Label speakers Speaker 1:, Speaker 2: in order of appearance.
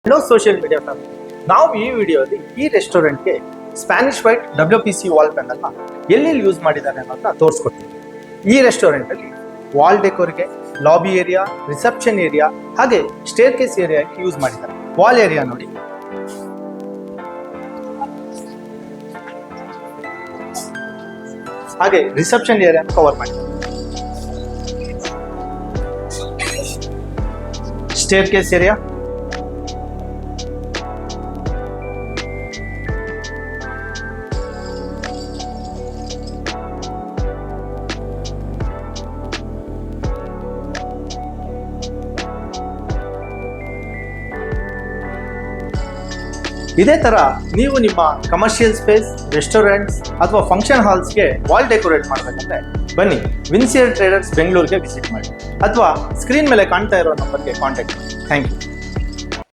Speaker 1: Hello social media family, ನಾವು ಈ ವಿಡಿಯೋದಲ್ಲಿ ಈ ರೆಸ್ಟೋರೆಂಟ್ಗೆ ಸ್ಪ್ಯಾನಿಷ್ ವೈಟ್ WPC ವಾಲ್ ಪ್ಯಾನಲ್ನ ಎಲ್ಲೆಲ್ಲಿ ಯೂಸ್ ಮಾಡಿದ್ದಾರೆ ಅನ್ನೋದನ್ನ ತೋರಿಸ್ಕೊಡ್ತೀವಿ. ಈ ರೆಸ್ಟೋರೆಂಟಲ್ಲಿ ವಾಲ್ ಡೆಕೋರ್ಗೆ, ಲಾಬಿ ಏರಿಯಾ, ರಿಸೆಪ್ಷನ್ ಏರಿಯಾ ಹಾಗೆ ಸ್ಟೇರ್ ಕೇಸ್ ಏರಿಯಾಗೆ ಯೂಸ್ ಮಾಡಿದ್ದಾರೆ. ವಾಲ್ ಏರಿಯಾ ನೋಡಿ, ಹಾಗೆ ರಿಸೆಪ್ಷನ್ ಏರಿಯಾ ಕವರ್ ಮಾಡಿದ್ದಾರೆ. ಸ್ಟೇರ್ ಕೇಸ್ ಏರಿಯಾ, ಇದೇ ತರ ನೀವು ನಿಮ್ಮ ಕಮರ್ಷಿಯಲ್ ಸ್ಪೇಸ್, ರೆಸ್ಟೋರೆಂಟ್ಸ್ ಅಥವಾ ಫಂಕ್ಷನ್ ಹಾಲ್ಸ್ಗೆ ವಾಲ್ ಡೆಕೋರೇಟ್ ಮಾಡಬೇಕಂದ್ರೆ ಬನ್ನಿ ವಿನ್ಸಿಯರ್ ಟ್ರೇಡರ್ಸ್ ಬೆಂಗಳೂರಿಗೆ ವಿಸಿಟ್ ಮಾಡಿ ಅಥವಾ ಸ್ಕ್ರೀನ್ ಮೇಲೆ ಕಾಣ್ತಾ ಇರೋ ನಂಬರ್ಗೆ ಕಾಂಟ್ಯಾಕ್ಟ್ ಮಾಡಿ. Thank you.